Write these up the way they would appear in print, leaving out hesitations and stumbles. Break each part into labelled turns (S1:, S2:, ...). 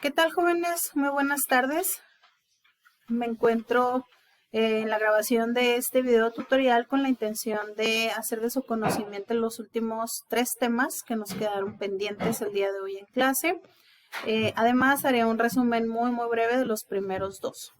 S1: ¿Qué tal, jóvenes? Muy buenas tardes. Me encuentro en la grabación de este video tutorial con la intención de hacer de su conocimiento los últimos 3 temas que nos quedaron pendientes el día de hoy en clase. Además, haré un resumen muy breve de los primeros 2.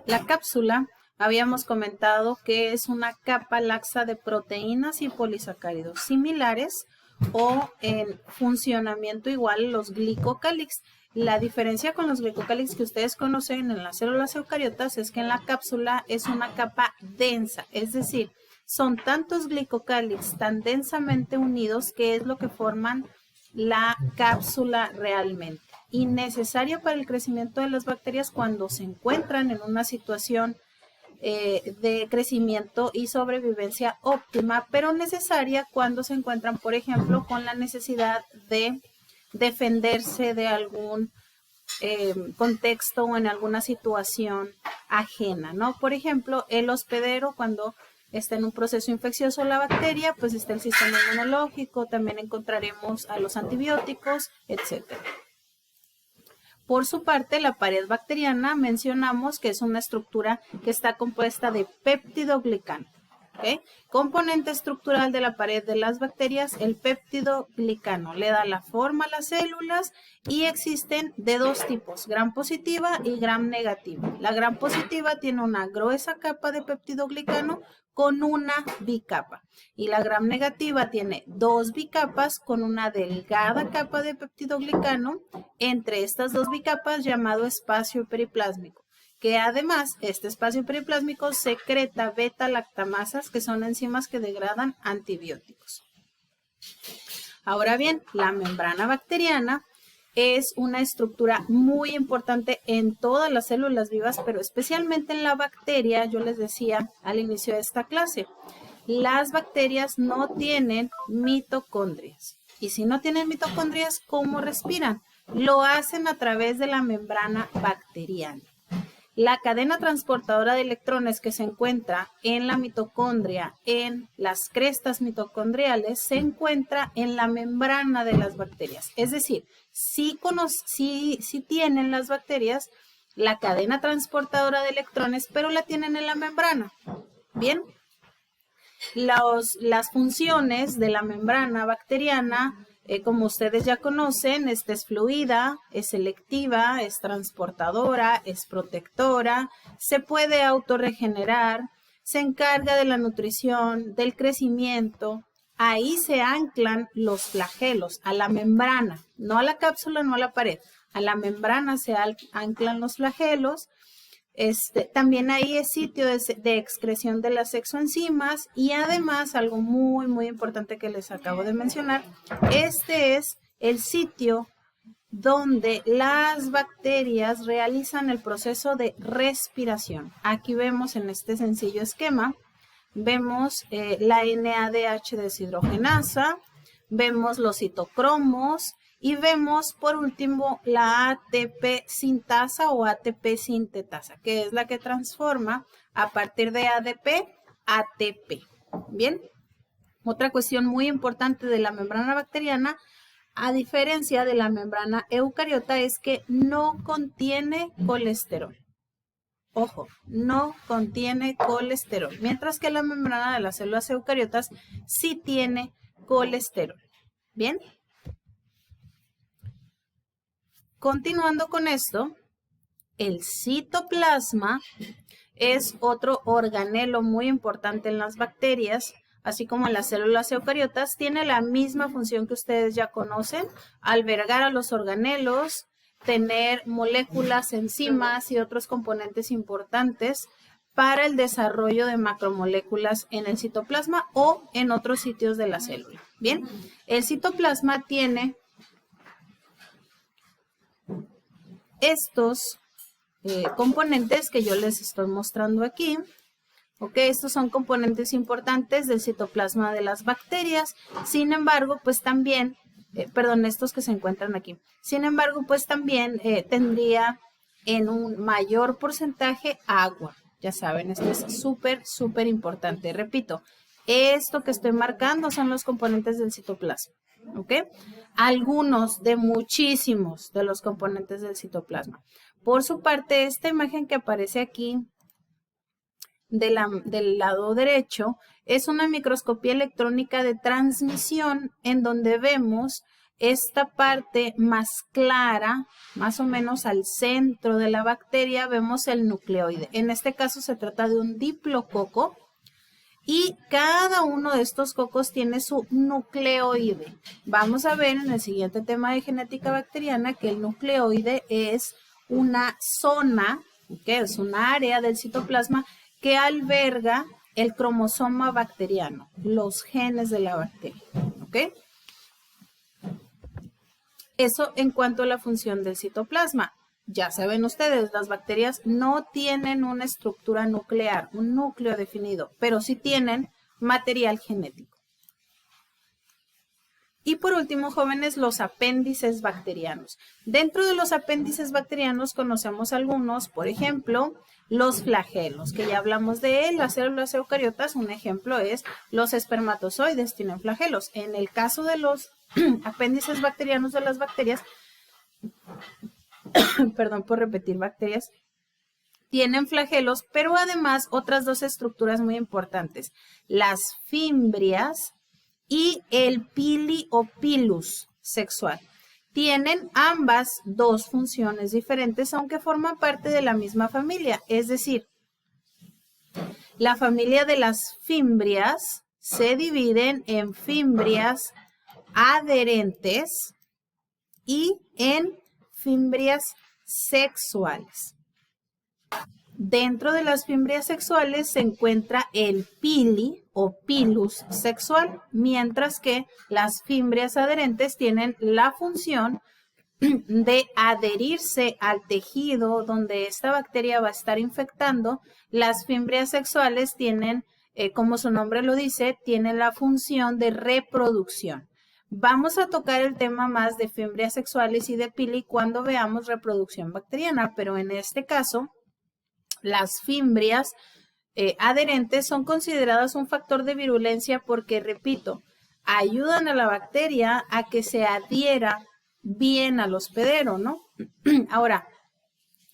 S1: La cápsula, habíamos comentado que es una capa laxa de proteínas y polisacáridos similares o en funcionamiento igual los glicocálix. La diferencia con los glicocálix que ustedes conocen en las células eucariotas es que en la cápsula es una capa densa, es decir, son tantos glicocálix tan densamente unidos que es lo que forman la cápsula realmente. Y necesaria para el crecimiento de las bacterias cuando se encuentran en una situación de crecimiento y sobrevivencia óptima, pero necesaria cuando se encuentran, por ejemplo, con la necesidad de defenderse de algún contexto o en alguna situación ajena, ¿no? Por ejemplo, el hospedero cuando está en un proceso infeccioso la bacteria, pues está el sistema inmunológico, también encontraremos a los antibióticos, etcétera. Por su parte, la pared bacteriana mencionamos que es una estructura que está compuesta de peptidoglicano. ¿Okay? Componente estructural de la pared de las bacterias, el peptidoglicano. Le da la forma a las células y existen de 2 tipos, gram positiva y gram negativa. La gram positiva tiene una gruesa capa de peptidoglicano con una bicapa y la gram negativa tiene 2 bicapas con una delgada capa de peptidoglicano entre estas 2 bicapas llamado espacio periplásmico, que además este espacio periplásmico secreta beta-lactamasas, que son enzimas que degradan antibióticos. Ahora bien, la membrana bacteriana es una estructura muy importante en todas las células vivas, pero especialmente en la bacteria. Yo les decía al inicio de esta clase, las bacterias no tienen mitocondrias. Y si no tienen mitocondrias, ¿cómo respiran? Lo hacen a través de la membrana bacteriana. La cadena transportadora de electrones que se encuentra en la mitocondria, en las crestas mitocondriales, se encuentra en la membrana de las bacterias. Es decir, sí tienen las bacterias la cadena transportadora de electrones, pero la tienen en la membrana. Bien, las funciones de la membrana bacteriana, como ustedes ya conocen, esta es fluida, es selectiva, es transportadora, es protectora, se puede autorregenerar, se encarga de la nutrición, del crecimiento. Ahí se anclan los flagelos a la membrana, no a la cápsula, no a la pared. A la membrana se anclan los flagelos. También ahí es sitio de excreción de las exoenzimas y además algo muy importante que les acabo de mencionar, este es el sitio donde las bacterias realizan el proceso de respiración. Aquí vemos en este sencillo esquema, vemos la NADH deshidrogenasa, vemos los citocromos, y vemos por último la ATP sintasa o ATP sintetasa, que es la que transforma a partir de ADP ATP. Bien, otra cuestión muy importante de la membrana bacteriana, a diferencia de la membrana eucariota, es que no contiene colesterol. Ojo, no contiene colesterol, mientras que la membrana de las células eucariotas sí tiene colesterol. Bien. Continuando con esto, el citoplasma es otro organelo muy importante en las bacterias, así como en las células eucariotas. Tiene la misma función que ustedes ya conocen, albergar a los organelos, tener moléculas, enzimas y otros componentes importantes para el desarrollo de macromoléculas en el citoplasma o en otros sitios de la célula. Bien, el citoplasma tiene estos componentes que yo les estoy mostrando aquí. Ok, estos son componentes importantes del citoplasma de las bacterias. Sin embargo, pues también, estos que se encuentran aquí. Sin embargo, pues también tendría en un mayor porcentaje agua. Ya saben, esto es súper importante. Repito, esto que estoy marcando son los componentes del citoplasma. ¿ok? Algunos de muchísimos de los componentes del citoplasma. Por su parte, esta imagen que aparece aquí del lado derecho es una microscopía electrónica de transmisión en donde vemos esta parte más clara, más o menos al centro de la bacteria, vemos el nucleoide. En este caso se trata de un diplococo y cada uno de estos cocos tiene su nucleoide. Vamos a ver en el siguiente tema de genética bacteriana que el nucleoide es una zona, que es una área del citoplasma que alberga el cromosoma bacteriano, los genes de la bacteria, ¿ok? Eso en cuanto a la función del citoplasma. Ya saben ustedes, las bacterias no tienen una estructura nuclear, un núcleo definido, pero sí tienen material genético. Y por último, jóvenes, los apéndices bacterianos. Dentro de los apéndices bacterianos conocemos algunos, por ejemplo, los flagelos, que ya hablamos de él, las células eucariotas, un ejemplo es los espermatozoides tienen flagelos. En el caso de los apéndices bacterianos de las bacterias, perdón por repetir bacterias, tienen flagelos, pero además otras dos estructuras muy importantes, las fimbrias y el pili o pilus sexual. Tienen ambas dos funciones diferentes, aunque forman parte de la misma familia. Es decir, la familia de las fimbrias se dividen en fimbrias adherentes y en fimbrias sexuales. Dentro de las fimbrias sexuales se encuentra el pili o pilus sexual, mientras que las fimbrias adherentes tienen la función de adherirse al tejido donde esta bacteria va a estar infectando. Las fimbrias sexuales tienen, como su nombre lo dice, tienen la función de reproducción. Vamos a tocar el tema más de fimbrias sexuales y de pili cuando veamos reproducción bacteriana, pero en este caso, las fimbrias adherentes son consideradas un factor de virulencia porque, repito, ayudan a la bacteria a que se adhiera bien al hospedero, ¿no? Ahora,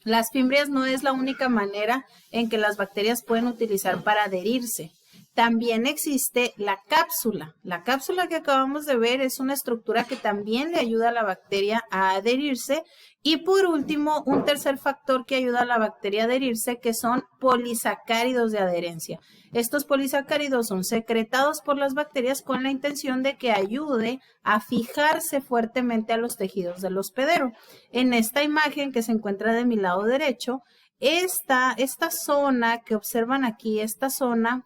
S1: las fimbrias no es la única manera en que las bacterias pueden utilizar para adherirse. También existe la cápsula. La cápsula que acabamos de ver es una estructura que también le ayuda a la bacteria a adherirse. Y por último, un tercer factor que ayuda a la bacteria a adherirse, que son polisacáridos de adherencia. Estos polisacáridos son secretados por las bacterias con la intención de que ayude a fijarse fuertemente a los tejidos del hospedero. En esta imagen que se encuentra de mi lado derecho, esta zona que observan aquí, esta zona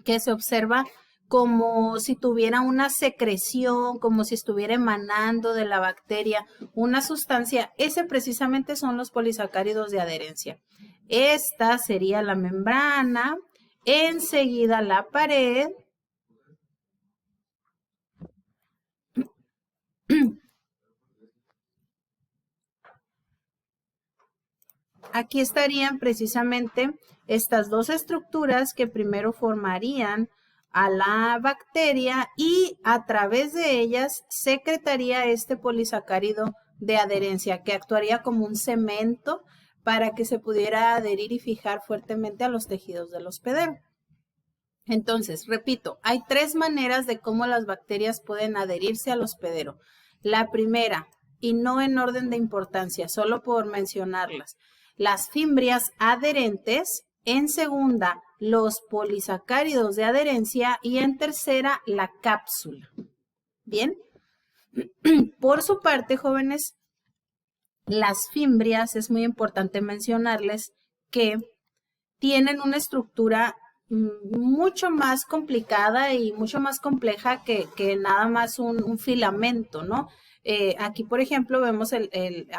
S1: que se observa como si tuviera una secreción, como si estuviera emanando de la bacteria una sustancia, ese precisamente son los polisacáridos de adherencia. Esta sería la membrana, enseguida la pared, aquí estarían precisamente estas dos estructuras que primero formarían a la bacteria y a través de ellas secretaría este polisacárido de adherencia que actuaría como un cemento para que se pudiera adherir y fijar fuertemente a los tejidos del hospedero. Entonces, repito, hay tres maneras de cómo las bacterias pueden adherirse al hospedero. La primera, y no en orden de importancia, solo por mencionarlas, las fimbrias adherentes. En segunda, los polisacáridos de adherencia y en tercera, la cápsula. Bien, por su parte, jóvenes, las fimbrias, es muy importante mencionarles que tienen una estructura mucho más complicada y mucho más compleja que nada más un filamento, ¿no? Aquí, por ejemplo, vemos a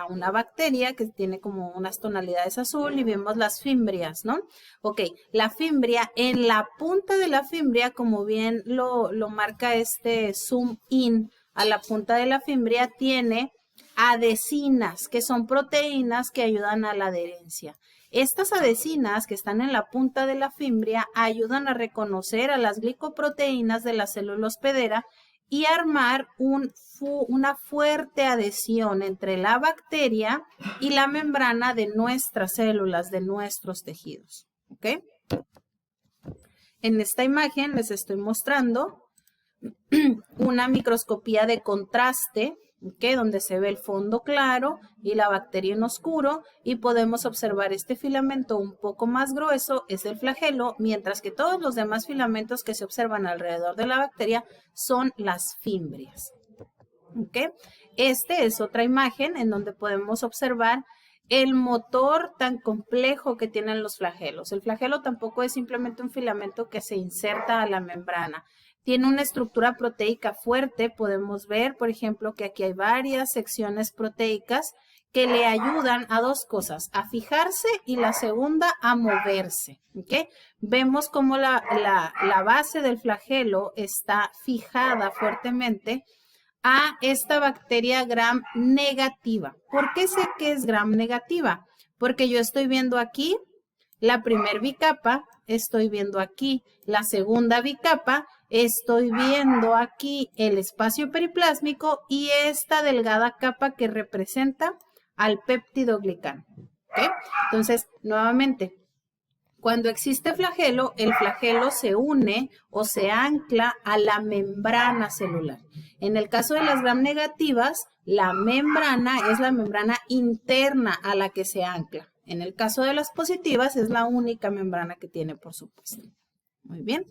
S1: una bacteria que tiene como unas tonalidades azul y vemos las fimbrias, ¿no? Ok, la fimbria, en la punta de la fimbria, como bien lo marca este zoom in a la punta de la fimbria, tiene adhesinas, que son proteínas que ayudan a la adherencia. Estas adhesinas que están en la punta de la fimbria ayudan a reconocer a las glicoproteínas de la célula hospedera y armar una fuerte adhesión entre la bacteria y la membrana de nuestras células, de nuestros tejidos. ¿Ok? En esta imagen les estoy mostrando una microscopía de contraste, ¿okay? Donde se ve el fondo claro y la bacteria en oscuro, y podemos observar este filamento un poco más grueso, es el flagelo, mientras que todos los demás filamentos que se observan alrededor de la bacteria son las fimbrias. ¿Okay? Este es otra imagen en donde podemos observar el motor tan complejo que tienen los flagelos. El flagelo tampoco es simplemente un filamento que se inserta a la membrana. Tiene una estructura proteica fuerte. Podemos ver, por ejemplo, que aquí hay varias secciones proteicas que le ayudan a dos cosas, a fijarse y la segunda a moverse. ¿Okay? Vemos cómo la base del flagelo está fijada fuertemente a esta bacteria gram negativa. ¿Por qué sé que es gram negativa? Porque yo estoy viendo aquí la primer bicapa, estoy viendo aquí la segunda bicapa, estoy viendo aquí el espacio periplásmico y esta delgada capa que representa al péptidoglicano. ¿Okay? Entonces, nuevamente, cuando existe flagelo, el flagelo se une o se ancla a la membrana celular. En el caso de las gram negativas, la membrana es la membrana interna a la que se ancla. En el caso de las positivas, es la única membrana que tiene, por supuesto. Muy bien.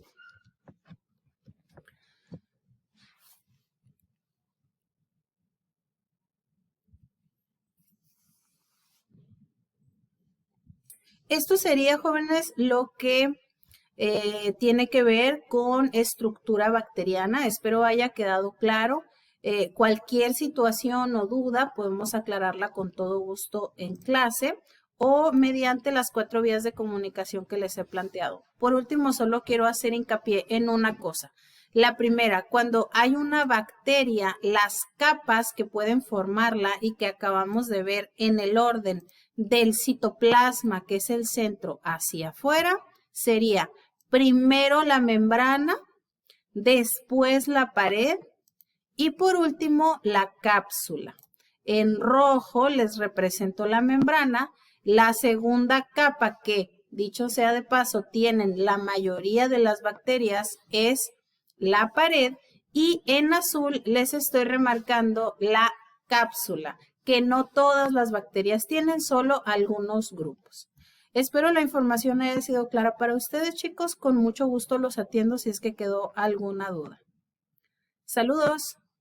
S1: Esto sería, jóvenes, lo que tiene que ver con estructura bacteriana. Espero haya quedado claro. Cualquier situación o duda podemos aclararla con todo gusto en clase o mediante las 4 vías de comunicación que les he planteado. Por último, solo quiero hacer hincapié en una cosa. La primera, cuando hay una bacteria, las capas que pueden formarla y que acabamos de ver en el orden del citoplasma, que es el centro, hacia afuera, sería primero la membrana, después la pared y por último la cápsula. En rojo les represento la membrana, la segunda capa que, dicho sea de paso, tienen la mayoría de las bacterias es la pared, y en azul les estoy remarcando la cápsula, que no todas las bacterias tienen, solo algunos grupos. Espero la información haya sido clara para ustedes, chicos. Con mucho gusto los atiendo si es que quedó alguna duda. Saludos.